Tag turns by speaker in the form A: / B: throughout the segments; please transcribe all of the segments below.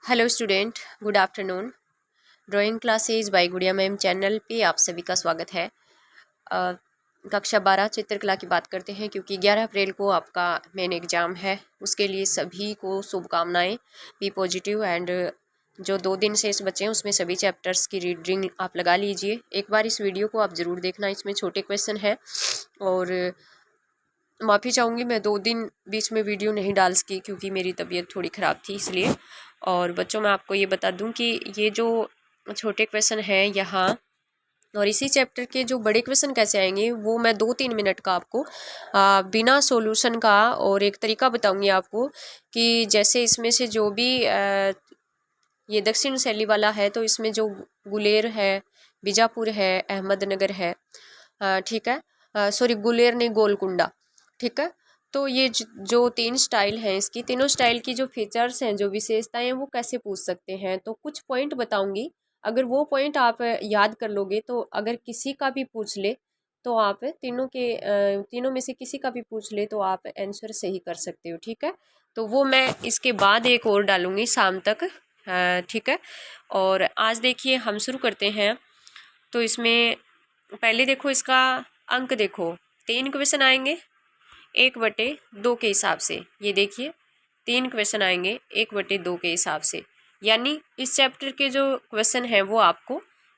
A: Hello student, good afternoon. Drawing classes bye गुड़िया ma'am channel पे आप सभी का स्वागत है। अ, कक्षा 12 चित्रकला की बात करते हैं क्योंकि 11 अप्रैल को आपका मेन एग्ज़ाम है। उसके लिए सभी को शुभकामनाएं। बी पॉजिटिव एंड जो 2 दिन शेष बचे हैं उसमें सभी चैप्टर्स की रीडिंग आप लगा लीजिए। एक बार इस वीडियो को आप ज़रूर देखना, इसमें छोटे क्वेश्चन है। और माफ़ी चाहूँगी, मैं 2 दिन बीच में वीडियो नहीं डाल सकी क्योंकि मेरी तबीयत थोड़ी ख़राब थी इसलिए। और बच्चों, मैं आपको ये बता दूं कि ये जो छोटे क्वेश्चन हैं यहाँ और इसी चैप्टर के जो बड़े क्वेश्चन कैसे आएंगे वो मैं 2-3 मिनट का आपको बिना सॉल्यूशन का और एक तरीका बताऊंगी आपको कि जैसे इसमें से जो भी ये दक्षिण शैली वाला है तो इसमें जो गुलेर है, बीजापुर है, अहमदनगर है, ठीक है, सॉरी गुलेर नहीं, गोलकुंडा, ठीक है। तो ये जो 3 स्टाइल हैं, इसकी तीनों स्टाइल की जो फीचर्स हैं, जो विशेषताएं हैं, वो कैसे पूछ सकते हैं। तो कुछ पॉइंट बताऊंगी, अगर वो पॉइंट आप याद कर लोगे तो अगर किसी का भी पूछ ले तो आप तीनों में से किसी का भी पूछ ले तो आप आंसर सही कर सकते हो, ठीक है। तो वो मैं इसके बाद एक और डालूंगी शाम तक, ठीक है। और आज देखिए हम शुरू करते हैं। तो इसमें पहले देखो इसका अंक देखो, 3 क्वेश्चन आएंगे 1/2 के हिसाब से। ये देखिए 3 क्वेश्चन आएंगे 1/2 के हिसाब से, यानी इस चैप्टर के जो क्वेश्चन हैं वो आपको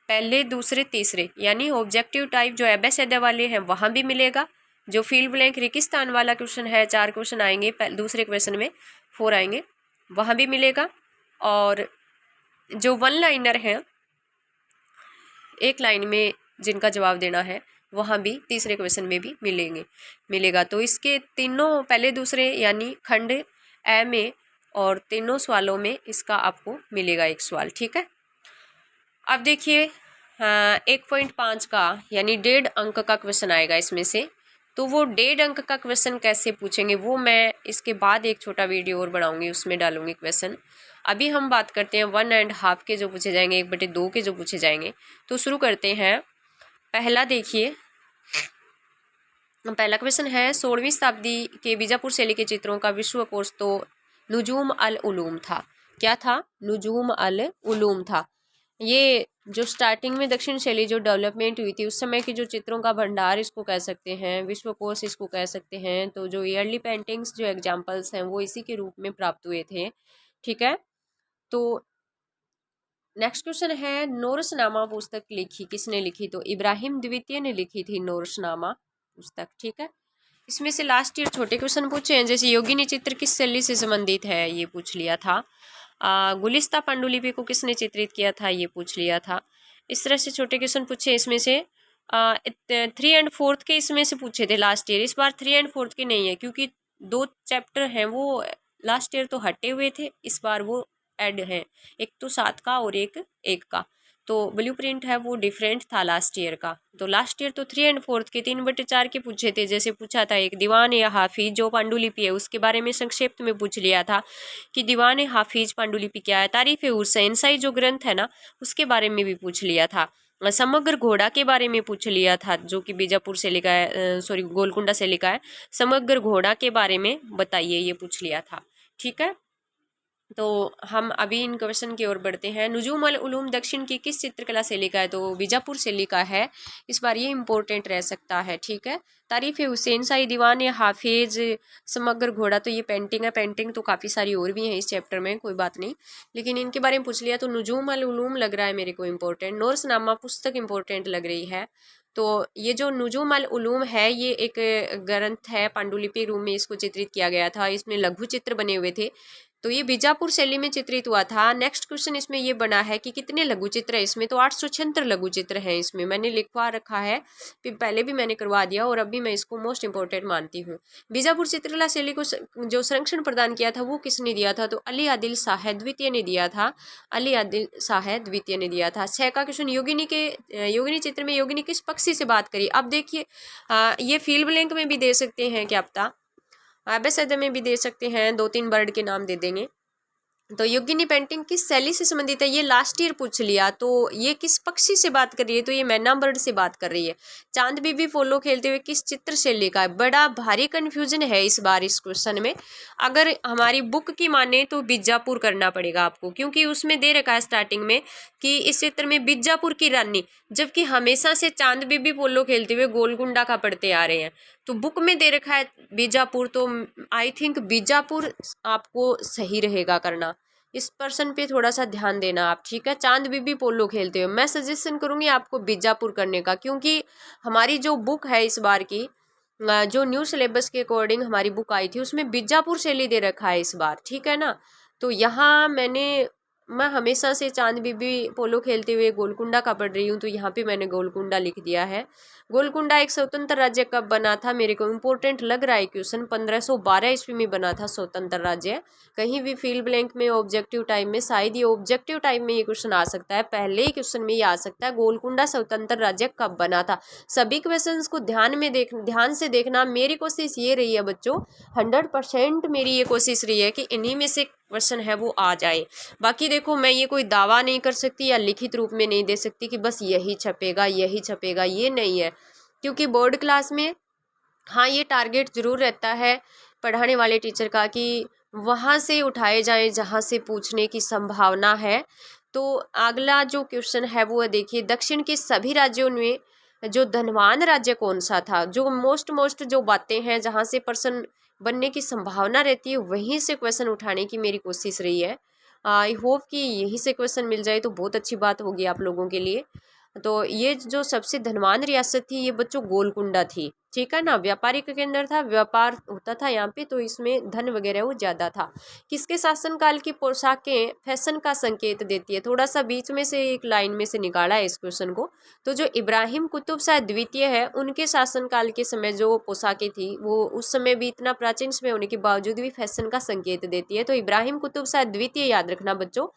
A: पहले, दूसरे, तीसरे यानी ऑब्जेक्टिव टाइप जो एबेसेडे वाले हैं वहाँ भी मिलेगा। जो फील्ड ब्लैंक रेगिस्तान वाला क्वेश्चन है, 4 क्वेश्चन आएंगे, दूसरे क्वेश्चन में 4 आएंगे, वहाँ भी मिलेगा। और जो 1 लाइनर हैं, 1 लाइन में जिनका जवाब देना है, वहाँ भी तीसरे क्वेश्चन में भी मिलेगा। तो इसके तीनों पहले, दूसरे यानी खंड ए में और तीनों सवालों में इसका आपको मिलेगा एक सवाल, ठीक है। अब देखिए 1.5 का यानी 1.5 अंक का क्वेश्चन आएगा इसमें से। तो वो 1.5 अंक का क्वेश्चन कैसे पूछेंगे वो मैं इसके बाद एक छोटा वीडियो और बनाऊंगी, उसमें डालूंगी क्वेश्चन। अभी हम बात करते हैं 1.5 के जो पूछे जाएंगे, 1/2 के जो पूछे जाएंगे। तो शुरू करते हैं। पहला देखिए, पहला क्वेश्चन है 16वीं शताब्दी के बीजापुर शैली के चित्रों का विश्वकोश तो नुजूम अल उलूम था। क्या था? नुजूम अल उलूम था। ये जो स्टार्टिंग में दक्षिण शैली जो डेवलपमेंट हुई थी उस समय की जो चित्रों का भंडार इसको कह सकते हैं, विश्वकोश इसको कह सकते हैं। तो जो ईयरली पेंटिंग्स जो एग्जाम्पल्स हैं वो इसी के रूप में प्राप्त हुए थे, ठीक है। तो नेक्स्ट क्वेश्चन है, नोरसनामा पुस्तक लिखी किसने लिखी? तो इब्राहिम द्वितीय ने लिखी थी नोरसनामा पुस्तक, ठीक है। इसमें से लास्ट ईयर छोटे क्वेश्चन पूछे हैं, जैसे योगिनी चित्र किस शैली से संबंधित है, ये पूछ लिया था। गुलिस्ता पांडुलिपि को किसने चित्रित किया था, ये पूछ लिया था। इस तरह से छोटे क्वेश्चन पूछे। इसमें से 3 एंड 4 के इसमें से पूछे थे लास्ट ईयर। इस बार 3 एंड 4 के नहीं है क्योंकि 2 चैप्टर हैं वो लास्ट ईयर तो हटे हुए थे, इस बार वो ऐड हैं। एक तो 7 का और एक 1 का। तो ब्लूप्रिंट है वो डिफरेंट था लास्ट ईयर का। तो लास्ट ईयर तो 3 एंड 4 के 3/4 के पूछे थे। जैसे पूछा था एक दीवान या हाफिज जो पांडुलिपि है उसके बारे में संक्षिप्त में पूछ लिया था कि दीवान हाफिज पांडुलिपि क्या है। तारीफ हुसैनसाई जो ग्रंथ है ना उसके बारे में भी पूछ लिया था। समग्र घोड़ा के बारे में पूछ लिया था जो कि बीजापुर से लिखा है, सॉरी गोलकुंडा से लिखा है। समग्र घोड़ा के बारे में बताइए, ये पूछ लिया था, ठीक है। तो हम अभी इन क्वेश्चन की ओर बढ़ते हैं। नुजूम अल उलूम दक्षिण की किस चित्रकला शैली का है? तो बीजापुर शैली का है। इस बार ये इंपॉर्टेंट रह सकता है, ठीक है। तारीफ हुसैन साई दीवान या हाफिज समग्र घोड़ा, तो ये पेंटिंग है। पेंटिंग तो काफ़ी सारी और भी हैं इस चैप्टर में, कोई बात नहीं, लेकिन इनके बारे में पूछ लिया। तो नुजूम अल उलूम लग रहा है मेरे को इम्पोर्टेंट। नोरसनामा पुस्तक इम्पोर्टेंट लग रही है। तो ये जो नुजूम अल उलूम है ये एक ग्रंथ है, पांडुलिपि रूप में इसको चित्रित किया गया था। इसमें लघु चित्र बने हुए थे। तो ये बीजापुर शैली में चित्रित हुआ था। नेक्स्ट क्वेश्चन इसमें ये बना है कि कितने लघु चित्र है इसमें? तो 876 लघु चित्र हैं इसमें, मैंने लिखवा रखा है, पहले भी मैंने करवा दिया और अभी मैं इसको मोस्ट इंपॉर्टेंट मानती हूँ। बीजापुर चित्रकला शैली को जो संरक्षण प्रदान किया था वो किसने दिया था? तो अली आदिल शाह द्वितीय ने दिया था। अली आदिल शाह द्वितीय ने दिया था। 6 का क्वेश्चन, योगिनी चित्र में योगिनी किस पक्षी से बात करी? अब देखिए ये फील्ड ब्लैंक में भी दे सकते हैं, क्या पता एबेसेडे में भी दे सकते हैं, 2-3 बर्ड के नाम दे देंगे। तो योगिनी पेंटिंग किस शैली से संबंधित है, ये लास्ट ईयर पूछ लिया। तो ये किस पक्षी से बात कर रही है, तो ये मैना बर्ड से बात कर रही है। चांद बीबी पोलो खेलते हुए किस चित्र शैली का है, बड़ा भारी कंफ्यूजन है इस बार इस क्वेश्चन में। अगर हमारी बुक की माने तो बीजापुर करना पड़ेगा आपको, क्योंकि उसमें दे रखा है स्टार्टिंग में कि इस चित्र में बीजापुर की रानी, जबकि हमेशा से चांद बीबी पोलो खेलते हुए गोलकुंडा का पढ़ते आ रहे हैं। तो बुक में दे रखा है बीजापुर, तो आई थिंक बीजापुर आपको सही रहेगा करना। इस पर्सन पे थोड़ा सा ध्यान देना आप, ठीक है। चांद बीबी पोलो खेलते हो, मैं सजेशन करूँगी आपको बीजापुर करने का, क्योंकि हमारी जो बुक है इस बार की जो न्यू सिलेबस के अकॉर्डिंग हमारी बुक आई थी उसमें बीजापुर शैली दे रखा है इस बार, ठीक है ना। तो यहाँ मैं हमेशा से चांद बीबी पोलो खेलते हुए गोलकुंडा का पढ़ रही हूँ, तो यहाँ पे मैंने गोलकुंडा लिख दिया है। गोलकुंडा एक स्वतंत्र राज्य कब बना था, मेरे को इम्पोर्टेंट लग रहा है क्वेश्चन। 1512 ईस्वी में बना था स्वतंत्र राज्य। कहीं भी फील्ड ब्लैंक में ऑब्जेक्टिव टाइम में, शायद ये ऑब्जेक्टिव टाइम में ये क्वेश्चन आ सकता है, पहले ही क्वेश्चन में ये आ सकता है गोलकुंडा स्वतंत्र राज्य कब बना था। सभी क्वेश्चंस को ध्यान से देखना। मेरी कोशिश ये रही है बच्चों, 100% मेरी ये कोशिश रही है कि इन्हीं में से क्वेश्चन है वो आ जाए। बाकी देखो, मैं ये कोई दावा नहीं कर सकती या लिखित रूप में नहीं दे सकती कि बस यही छपेगा, ये नहीं है। क्योंकि बोर्ड क्लास में हाँ ये टारगेट ज़रूर रहता है पढ़ाने वाले टीचर का कि वहाँ से उठाए जाएं जहाँ से पूछने की संभावना है। तो अगला जो क्वेश्चन है वो देखिए, दक्षिण के सभी राज्यों में जो धनवान राज्य कौन सा था। जो मोस्ट जो बातें हैं जहाँ से पर्सन बनने की संभावना रहती है वहीं से क्वेश्चन उठाने की मेरी कोशिश रही है। आई होप कि यहीं से क्वेश्चन मिल जाए तो बहुत अच्छी बात होगी आप लोगों के लिए। तो ये जो सबसे धनवान रियासत थी ये बच्चों गोलकुंडा थी, ठीक है ना। व्यापारिक केंद्र था, व्यापार होता था यहाँ पे, तो इसमें धन वगैरह वो ज़्यादा था। किसके शासनकाल की पोशाकें फैशन का संकेत देती है, थोड़ा सा बीच में से एक लाइन में से निकाला है इस क्वेश्चन को। तो जो इब्राहिम कुतुब शाह द्वितीय है उनके शासनकाल के समय जो पोशाकें थी वो उस समय भी इतना प्राचीन समय होने के बावजूद भी फैशन का संकेत देती है। तो इब्राहिम कुतुब शाह द्वितीय याद रखना बच्चों।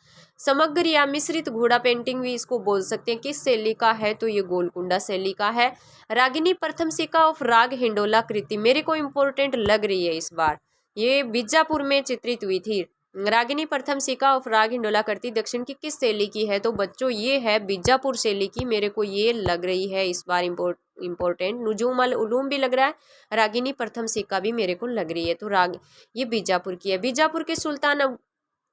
A: समग्र या मिश्रित घोड़ा पेंटिंग भी इसको बोल सकते हैं, किस शैली का है, तो ये गोलकुंडा शैली का है। रागिनी प्रथम सिक्का ऑफ राग हिंडोला कृति मेरे को इम्पोर्टेंट लग रही है इस बार, ये बीजापुर में चित्रित हुई थी। रागिनी प्रथम सिक्का ऑफ राग हिंडोला कृति दक्षिण की किस शैली की है, तो बच्चों ये है बीजापुर शैली की, मेरे को ये लग रही है इस बार इम्पोर्टेंट। नुजूम अल उलूम भी लग रहा है, रागिनी प्रथम सिक्का भी मेरे को लग रही है। तो ये बीजापुर की है। बीजापुर के सुल्तान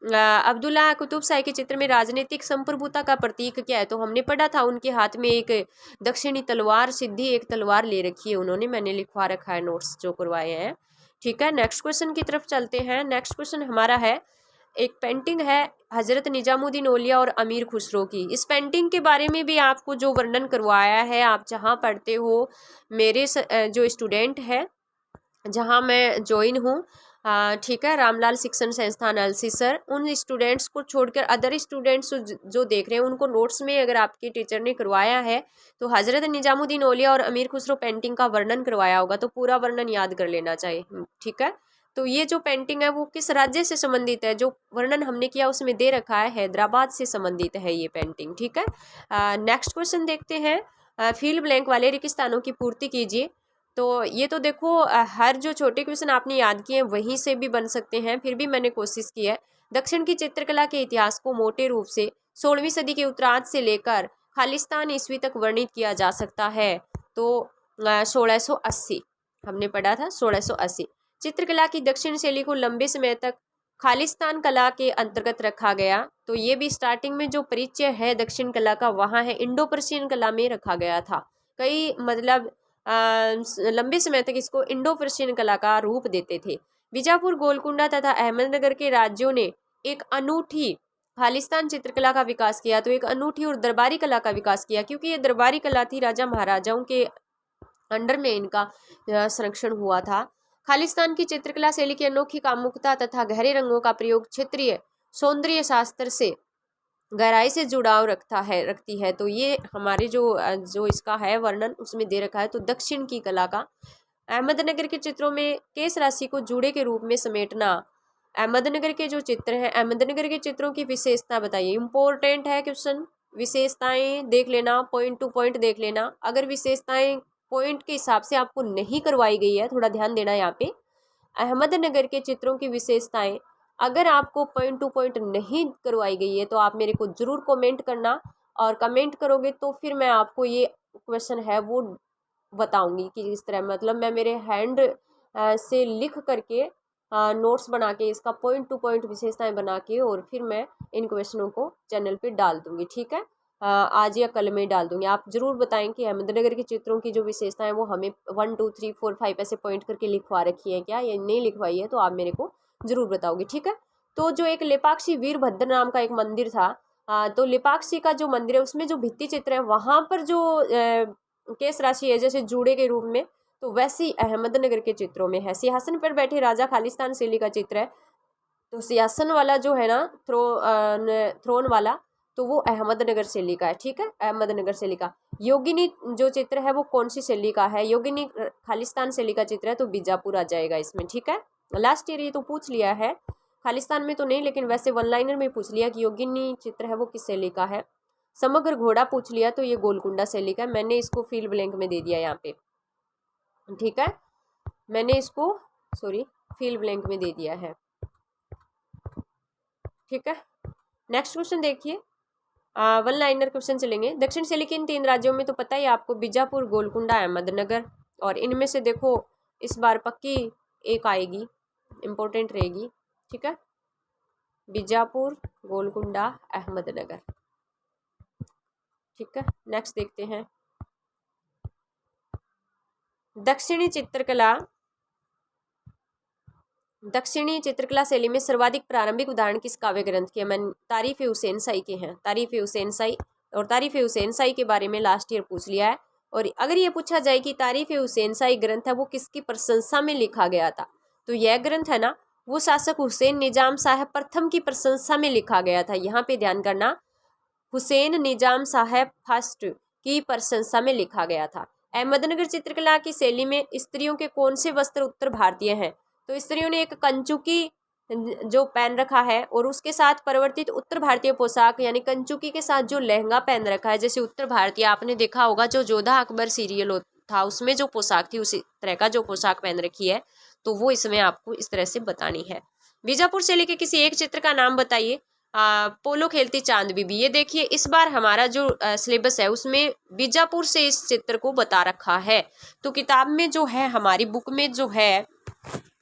A: अब्दुल्ला कुतुब शाही के चित्र में राजनीतिक संप्रभुता का प्रतीक क्या है, तो हमने पढ़ा था उनके हाथ में एक दक्षिणी तलवार, सिद्धि एक तलवार ले रखी है उन्होंने, मैंने लिखवा रखा है नोट्स जो करवाए हैं, ठीक है। नेक्स्ट क्वेश्चन की तरफ चलते हैं। नेक्स्ट क्वेश्चन हमारा है, एक पेंटिंग है हजरत निजामुद्दीन औलिया और अमीर खुसरो की। इस पेंटिंग के बारे में भी आपको जो वर्णन करवाया है, आप जहाँ पढ़ते हो, मेरे जो स्टूडेंट है जहाँ मैं ज्वाइन हूँ, ठीक है, रामलाल शिक्षण संस्थान अलसी सर, उन स्टूडेंट्स को छोड़कर अदर स्टूडेंट्स जो देख रहे हैं उनको नोट्स में अगर आपके टीचर ने करवाया है तो हजरत निजामुद्दीन औलिया और अमीर खुसरो पेंटिंग का वर्णन करवाया होगा, तो पूरा वर्णन याद कर लेना चाहिए, ठीक है। तो ये जो पेंटिंग है वो किस राज्य से संबंधित है, जो वर्णन हमने किया उसमें दे रखा है हैदराबाद से संबंधित है ये पेंटिंग, ठीक है। नेक्स्ट क्वेश्चन देखते हैं, फील्ड ब्लैंक वाले रिक्त स्थानों की पूर्ति कीजिए। तो ये तो देखो हर जो छोटे क्वेश्चन आपने याद किए हैं वहीं से भी बन सकते हैं, फिर भी मैंने कोशिश की है। दक्षिण की चित्रकला के इतिहास को मोटे रूप से 16वीं सदी के उत्तरार्ध से लेकर खालिस्तान ईस्वी तक वर्णित किया जा सकता है, तो 1680 हमने पढ़ा था, 1680। चित्रकला की दक्षिण शैली को लंबे समय तक खालिस्तान कला के अंतर्गत रखा गया, तो ये भी स्टार्टिंग में जो परिचय है दक्षिण कला का वहाँ है इंडो पर्शियन कला में रखा गया था। कई मतलब लंबे समय तक इसको इंडो पर्शियन कला का रूप देते थे। बीजापुर, गोलकुंडा तथा अहमदनगर के राज्यों ने एक अनूठी खालिस्तान चित्रकला का विकास किया, तो एक अनूठी और दरबारी कला का विकास किया, क्योंकि ये दरबारी कला थी, राजा महाराजाओं के अंडर में इनका संरक्षण हुआ था। खालिस्तान की चित्रकला शैली की अनोखी कामुकता तथा गहरे रंगों का प्रयोग क्षेत्रीय सौंदर्य शास्त्र से गहराई से जुड़ाव रखती है। तो ये हमारे जो इसका है वर्णन उसमें दे रखा है, तो दक्षिण की कला का। अहमदनगर के चित्रों में केस राशि को जूड़े के रूप में समेटना। अहमदनगर के जो चित्र हैं, अहमदनगर के चित्रों की विशेषता बताइए, इंपॉर्टेंट है क्वेश्चन। विशेषताएं देख लेना, पॉइंट टू पॉइंट देख लेना। अगर विशेषताएं पॉइंट के हिसाब से आपको नहीं करवाई गई है, थोड़ा ध्यान देना यहाँ पे। अहमदनगर के चित्रों की विशेषताएं, अगर आपको पॉइंट टू पॉइंट नहीं करवाई गई है तो आप मेरे को ज़रूर कमेंट करना, और कमेंट करोगे तो फिर मैं आपको ये क्वेश्चन है वो बताऊंगी कि इस तरह, मतलब मैं मेरे हैंड से लिख करके नोट्स बना के इसका पॉइंट टू पॉइंट विशेषताएं बना के और फिर मैं इन क्वेश्चनों को चैनल पे डाल दूंगी। ठीक है, आज या कल में डाल दूंगी। आप जरूर बताएं कि अहमदनगर के चित्रों की जो विशेषताएं वो हमें 1 2 3 4 5 ऐसे पॉइंट करके लिखवा रखी है क्या, या नहीं लिखवाई है, तो आप मेरे को जरूर बताओगे। ठीक है, तो जो एक लेपाक्षी वीरभद्र नाम का एक मंदिर था, तो लेपाक्षी का जो मंदिर है उसमें जो भित्ति चित्र है वहां पर जो केस राशि है जैसे जूड़े के रूप में, तो वैसी अहमदनगर के चित्रों में है। सिंहासन पर बैठे राजा खालिस्तान शैली का चित्र है, तो सिंहासन वाला जो है ना, थ्रोन वाला, तो वो अहमदनगर शैली का है। ठीक है, अहमदनगर शैली का। योगिनी जो चित्र है वो कौन सी शैली का है, योगिनी खालिस्तान शैली का चित्र है, तो बीजापुर आ जाएगा इसमें। ठीक है, लास्ट ईयर ये तो पूछ लिया है, खालिस्तान में तो नहीं, लेकिन वैसे वन लाइनर में पूछ लिया कि योगिनी चित्र है वो किस शैली का है। समग्र घोड़ा पूछ लिया तो ये गोलकुंडा शैली का है। मैंने इसको फील ब्लैंक में दे दिया यहाँ पे। ठीक है, मैंने इसको फील ब्लैंक में दे दिया है। ठीक है, नेक्स्ट क्वेश्चन देखिए, वन लाइनर क्वेश्चन चलेंगे। दक्षिण शैली के इन 3 राज्यों में तो पता ही आपको, बीजापुर, गोलकुंडा, अहमदनगर, और इनमें से देखो इस बार पक्की एक आएगी, इंपॉर्टेंट रहेगी। ठीक है, बीजापुर, गोलकुंडा, अहमदनगर। ठीक है, नेक्स्ट देखते हैं। दक्षिणी चित्रकला शैली में सर्वाधिक प्रारंभिक उदाहरण किस काव्य ग्रंथ के? मैंने तारीफ हुसैन साई के हैं, तारीफ हुसैन साई, और तारीफ हुसैन साई के बारे में लास्ट ईयर पूछ लिया है। और अगर ये पूछा जाए कि तारीफ हुसैन साई ग्रंथ है वो किसकी प्रशंसा में लिखा गया था, तो यह ग्रंथ है ना वो शासक हुसैन निजाम साहब प्रथम की प्रशंसा में लिखा गया था। यहाँ पे ध्यान करना, हुसैन निजाम साहब फर्स्ट की प्रशंसा में लिखा गया था। अहमदनगर चित्रकला की शैली में स्त्रियों के कौन से वस्त्र उत्तर भारतीय हैं? तो स्त्रियों ने एक कंचुकी जो पहन रखा है, और उसके साथ परिवर्तित उत्तर भारतीय पोशाक यानी कंचुकी के साथ जो लहंगा पहन रखा है, जैसे उत्तर भारतीय आपने देखा होगा जो जोधा अकबर सीरियल था उसमें जो पोशाक थी उसी तरह का जो पोशाक पहन रखी है, तो वो इसमें आपको इस तरह से बतानी है। बीजापुर शैली के किसी एक चित्र का नाम बताइए। पोलो खेलती चांद बीबी। ये देखिए इस बार हमारा जो सिलेबस है उसमें बीजापुर से इस चित्र को बता रखा है, तो किताब में जो है हमारी बुक में जो है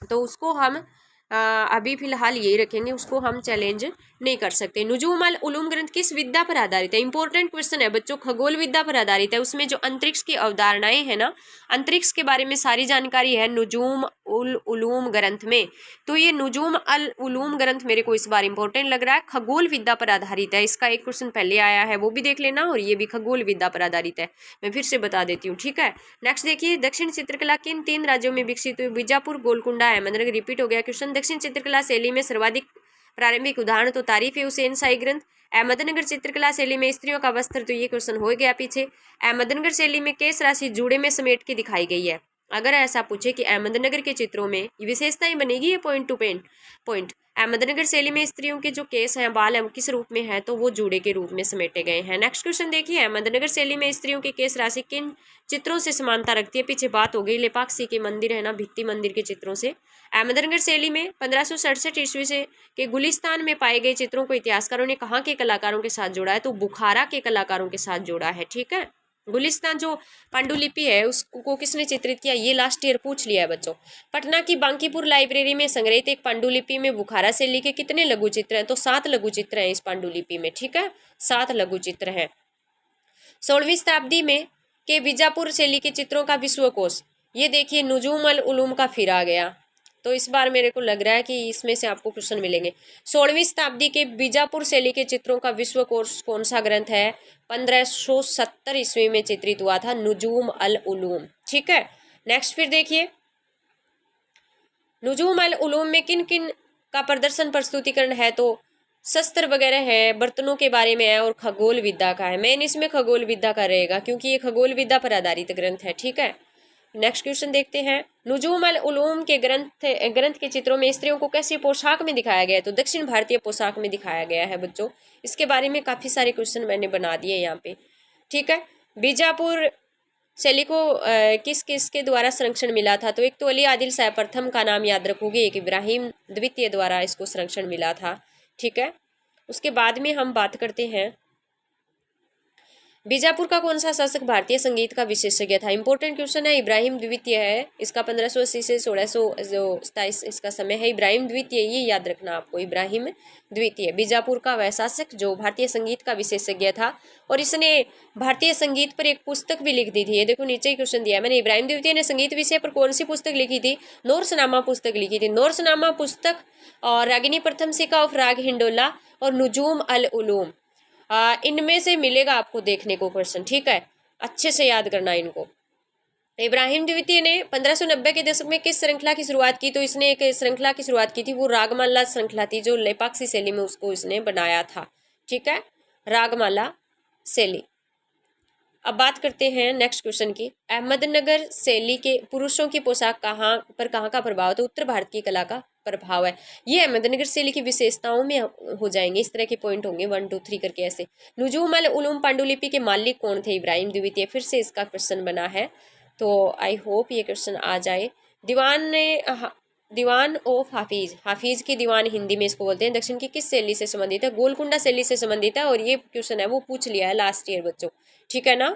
A: तो उसको हम अभी फिलहाल यही रखेंगे, उसको हम चैलेंज नहीं कर सकते। नुजूम अल उलूम ग्रंथ किस विद्या पर आधारित है? इंपॉर्टेंट क्वेश्चन है बच्चों, खगोल विद्या पर आधारित है। उसमें जो अंतरिक्ष की अवधारणाएं है ना, अंतरिक्ष के बारे में सारी जानकारी है नुजूम उल उलूम ग्रंथ में। तो ये नुजूम अल उलूम ग्रंथ मेरे को इस बार इंपॉर्टेंट लग रहा है, खगोल विद्या पर आधारित है। इसका एक क्वेश्चन पहले आया है वो भी देख लेना, और ये भी खगोल विद्या पर आधारित है, मैं फिर से बता देती हूँ। ठीक है, नेक्स्ट देखिए, दक्षिण चित्रकला किन 3 राज्यों में विकसित हुई? बीजापुर, गोलकुंडा, अहमदनगर। रिपीट हो गया क्वेश्चन। दक्षिण चित्रकला शैली में सर्वाधिक प्रारंभिक उदाहरण तो तारीफ हुसैन साई ग्रंथ। अहमदनगर चित्रकला शैली में स्त्रियों का वस्त्र, तो ये क्वेश्चन हो गया पीछे। अहमदनगर शैली में केस राशि जूड़े में समेट के दिखाई गई है। अगर ऐसा पूछे कि अहमदनगर के चित्रों में विशेषताएं बनेगी, ये पॉइंट टू पॉइंट। अहमदनगर शैली में स्त्रियों के जो केस हैं, बाल हैं, किस रूप में है? तो वो जूड़े के रूप में समेटे गए हैं। नेक्स्ट क्वेश्चन देखिए, अहमदनगर शैली में स्त्रियों की केस राशि किन चित्रों से समानता रखती है? पीछे बात हो गई लेपाक्षी के मंदिर है ना, भित्ति मंदिर के चित्रों से। अहमदनगर शैली में 1567 ईस्वी से के गुलिस्तान में पाए गए चित्रों को इतिहासकारों ने कहाँ के कलाकारों के साथ जोड़ा है? तो बुखारा के कलाकारों के साथ जोड़ा है। ठीक है, गुलिस्तान जो पांडुलिपि है उसको किसने चित्रित किया? ये लास्ट ईयर पूछ लिया है बच्चों। पटना की बांकीपुर लाइब्रेरी में संग्रहित एक पांडुलिपि में बुखारा शैली के कितने लघु चित्र हैं? तो 7 लघु चित्र हैं इस पांडुलिपि में। ठीक है, 7 लघु चित्र हैं। 16वीं शताब्दी में के बीजापुर शैली के चित्रों का विश्वकोश, ये देखिए नुजूम अल उलूम का फिर आ गया, तो इस बार मेरे को लग रहा है कि इसमें से आपको क्वेश्चन मिलेंगे। 16वीं शताब्दी के बीजापुर शैली के चित्रों का विश्वकोश कौन सा ग्रंथ है? 1570 ईस्वी में चित्रित हुआ था नुजूम अल उलूम। ठीक है, नेक्स्ट फिर देखिए, नुजूम अल उलूम में किन किन का प्रदर्शन प्रस्तुतिकरण है? तो शस्त्र वगैरह है, बर्तनों के बारे में है, और खगोल विद्या का है। मेन इसमें खगोल विद्या का रहेगा क्योंकि ये खगोल विद्या पर आधारित ग्रंथ है। ठीक है, नेक्स्ट क्वेश्चन देखते हैं। नुजूम अल उलूम के ग्रंथ के चित्रों में स्त्रियों को कैसी पोशाक में दिखाया गया है? तो दक्षिण भारतीय पोशाक में दिखाया गया है बच्चों। इसके बारे में काफी सारे क्वेश्चन मैंने बना दिए यहाँ पे। ठीक है, बीजापुर शैली को किस किस के द्वारा संरक्षण मिला था? तो एक तो अली आदिल शाह प्रथम का नाम याद रखोगे, एक इब्राहिम द्वितीय द्वारा इसको संरक्षण मिला था। ठीक है, उसके बाद में हम बात करते हैं बीजापुर का कौन सा शासक भारतीय संगीत का विशेषज्ञ था? इंपॉर्टेंट क्वेश्चन है। इब्राहिम द्वितीय है, इसका 1580 से 1627 इसका समय है। इब्राहिम द्वितीय, ये याद रखना आपको, इब्राहिम द्वितीय बीजापुर का वह शासक जो भारतीय संगीत का विशेषज्ञ था, और इसने भारतीय संगीत पर एक पुस्तक भी लिख दी थी। ये देखो नीचे ही क्वेश्चन दिया है मैंने, इब्राहिम द्वितीय ने संगीत विषय पर कौन सी पुस्तक लिखी थी? नोर्सनामा पुस्तक लिखी थी। नोर्सनामा पुस्तक और रागिनी प्रथम सिका ऑफ राग हिंडोला और नुजूम अल उलूम, इनमें से मिलेगा आपको देखने को क्वेश्चन। ठीक है, अच्छे से याद करना इनको। इब्राहिम द्वितीय ने 1590 के दशक में किस श्रृंखला की शुरुआत की? तो इसने एक श्रृंखला की शुरुआत की थी, वो रागमाला श्रृंखला थी, जो लेपाक्षी शैली में उसको इसने बनाया था। ठीक है, रागमाला शैली। अब बात करते हैं नेक्स्ट क्वेश्चन की। अहमदनगर शैली के पुरुषों की पोशाक कहाँ का प्रभाव है? तो उत्तर भारत की कला का प्रभाव है। ये अहमदनगर शैली की विशेषताओं में हो जाएंगे, इस तरह के पॉइंट होंगे 1 2 3 करके ऐसे। नुजूम अल उलूम पांडुलिपि के मालिक कौन थे? इब्राहिम द्वितीय, फिर से इसका क्वेश्चन बना है, तो आई होप ये क्वेश्चन आ जाए। दीवान ऑफ हाफिज, हाफिज की दीवान हिंदी में इसको बोलते हैं। दक्षिण की किस शैली से संबंधित है? गोलकुंडा शैली से संबंधित है, और ये क्वेश्चन है वो पूछ लिया है लास्ट ईयर बच्चों। ठीक है ना,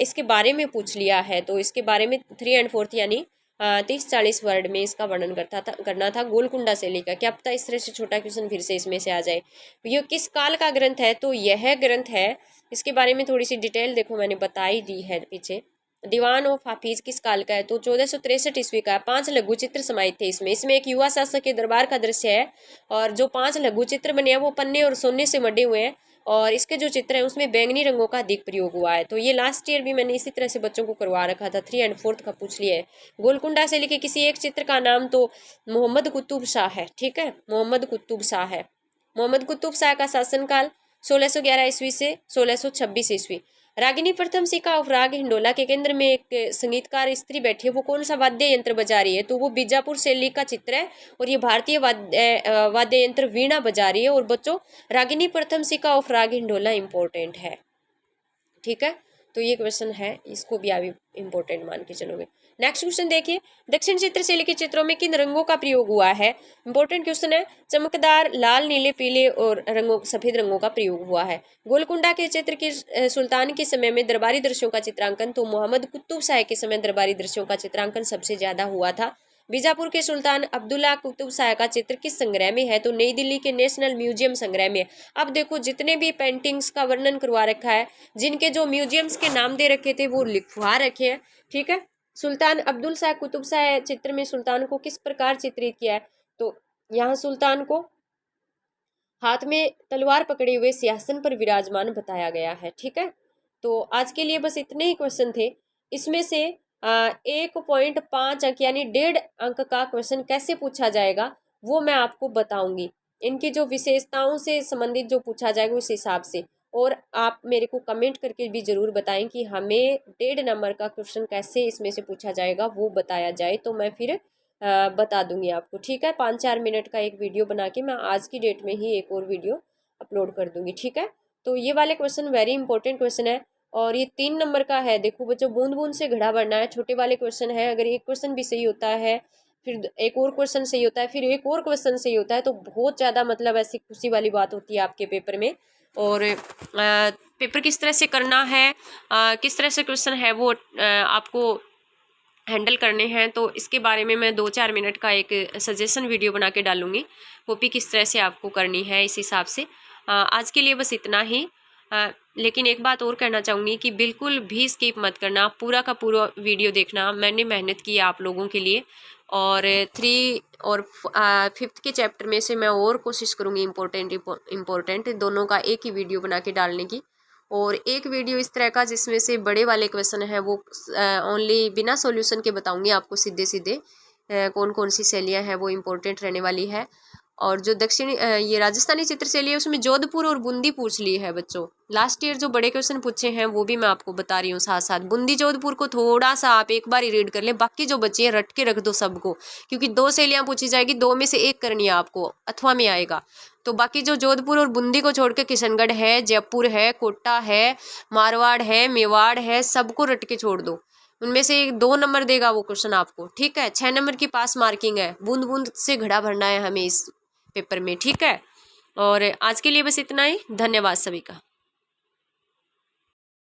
A: इसके बारे में पूछ लिया है, तो इसके बारे में 3 और 4 यानी 30-40 वर्ड में इसका वर्णन करना था गोलकुंडा शैली का। क्या पता इस तरह से छोटा क्वेश्चन फिर से इसमें से आ जाए। ये किस काल का ग्रंथ है? तो यह ग्रंथ है, इसके बारे में थोड़ी सी डिटेल देखो मैंने बताई दी है पीछे। दीवान ऑफ हाफिज किस काल का है? तो 1463 ईस्वी का है। 5 लघु चित्र समाहित थे इसमें एक युवा शासक के दरबार का दृश्य है, और जो 5 लघु चित्र बने हैं वो पन्ने और सोने से मढ़े हुए हैं, और इसके जो चित्र हैं उसमें बैंगनी रंगों का अधिक प्रयोग हुआ है। तो ये लास्ट ईयर भी मैंने इसी तरह से बच्चों को करवा रखा था, 3 और 4 का पूछ लिया है। गोलकुंडा से लिखे किसी एक चित्र का नाम तो मोहम्मद कुतुब शाह है। ठीक है, मोहम्मद कुतुब शाह है। मोहम्मद कुतुब शाह का शासनकाल 1611 ईस्वी से 1626 ईस्वी। रागिनी प्रथम सिका ऑफ राग हिंडोला के केंद्र में एक संगीतकार स्त्री बैठी है, वो कौन सा वाद्य यंत्र बजा रही है? तो वो बीजापुर शैली का चित्र है, और ये भारतीय वाद्य यंत्र वीणा बजा रही है। और बच्चों, रागिनी प्रथम सिका ऑफ राग हिंडोला इंपॉर्टेंट है। ठीक है, तो ये क्वेश्चन है, इसको भी आप इंपॉर्टेंट मान के चलोगे। नेक्स्ट क्वेश्चन देखिए, दक्षिण चित्र शैली के चित्रों में किन रंगों का प्रयोग हुआ है? इंपॉर्टेंट क्वेश्चन है। चमकदार लाल, नीले, पीले और सफेद रंगों का प्रयोग हुआ है। गोलकुंडा के चित्र की सुल्तान के समय में दरबारी दृश्यों का चित्रांकन तो मोहम्मद कुतुब शाह के समय दरबारी दृश्यों का चित्रांकन सबसे ज्यादा हुआ था। बीजापुर के सुल्तान अब्दुल्ला कुतुब शाह का चित्र किस संग्रह में है? तो नई दिल्ली के नेशनल म्यूजियम संग्रह में। अब देखो, जितने भी पेंटिंग्स का वर्णन करवा रखा है, जिनके जो म्यूजियम्स के नाम दे रखे थे वो लिखवा रखे हैं। ठीक है, सुल्तान अब्दुल शाह कुतुब शाह चित्र में सुल्तान को किस प्रकार चित्रित किया है? तो यहाँ सुल्तान को हाथ में तलवार पकड़े हुए सिंहासन पर विराजमान बताया गया है। ठीक है, तो आज के लिए बस इतने ही क्वेश्चन थे। इसमें से 1.5 अंक यानी 1.5 अंक का क्वेश्चन कैसे पूछा जाएगा वो मैं आपको बताऊंगी। इनकी जो विशेषताओं से संबंधित जो पूछा जाएगा उस हिसाब से। और आप मेरे को कमेंट करके भी ज़रूर बताएं कि हमें 1.5 नंबर का क्वेश्चन कैसे इसमें से पूछा जाएगा वो बताया जाए, तो मैं फिर बता दूंगी आपको। ठीक है, 5-4 मिनट का एक वीडियो बना के मैं आज की डेट में ही एक और वीडियो अपलोड कर दूंगी। ठीक है, तो ये वाले क्वेश्चन वेरी इंपॉर्टेंट क्वेश्चन है, और ये 3 नंबर का है। देखो बच्चों, बूंद बूंद से घड़ा भरना है, छोटे वाले क्वेश्चन है। अगर एक क्वेश्चन भी सही होता है, फिर एक और क्वेश्चन सही होता है, फिर एक और क्वेश्चन सही होता है, तो बहुत ज़्यादा मतलब ऐसी खुशी वाली बात होती है आपके पेपर में। और पेपर किस तरह से करना है, किस तरह से क्वेश्चन है वो आपको हैंडल करने हैं, तो इसके बारे में मैं 2-4 मिनट का एक सजेशन वीडियो बना के डालूंगी। कॉपी किस तरह से आपको करनी है इस हिसाब से। आज के लिए बस इतना ही। लेकिन एक बात और कहना चाहूँगी कि बिल्कुल भी स्किप मत करना, पूरा का पूरा वीडियो देखना। मैंने मेहनत की आप लोगों के लिए, और 3 और 5th के चैप्टर में से मैं और कोशिश करूँगी इम्पोर्टेंट दोनों का एक ही वीडियो बना के डालने की। और एक वीडियो इस तरह का जिसमें से बड़े वाले क्वेश्चन है वो ओनली बिना सॉल्यूशन के बताऊंगी आपको, सीधे सीधे कौन कौन सी शैलियाँ हैं वो इम्पोर्टेंट रहने वाली है। और जो दक्षिणी ये राजस्थानी चित्रशैली है उसमें जोधपुर और बूंदी पूछ ली है बच्चों। लास्ट ईयर जो बड़े क्वेश्चन पूछे हैं वो भी मैं आपको बता रही हूँ साथ साथ। बूंदी जोधपुर को थोड़ा सा आप एक बार ही रीड कर लें, बाकी जो बच्चे हैं रट के रख दो सबको, क्योंकि 2 शैलियाँ पूछी जाएगी, 2 में से एक करनी है आपको, अथवा में आएगा। तो बाकी जो जोधपुर और बूंदी को छोड़ के किशनगढ़ है, जयपुर है, कोटा है, मारवाड़ है, मेवाड़ है, सबको रट के छोड़ दो। उनमें से 2 नंबर देगा वो क्वेश्चन आपको, ठीक है। 6 नंबर की पास मार्किंग है, बूंद बूंद से घड़ा भरना है हमें इस पेपर में, ठीक है। और आज के लिए बस इतना ही। धन्यवाद सभी का।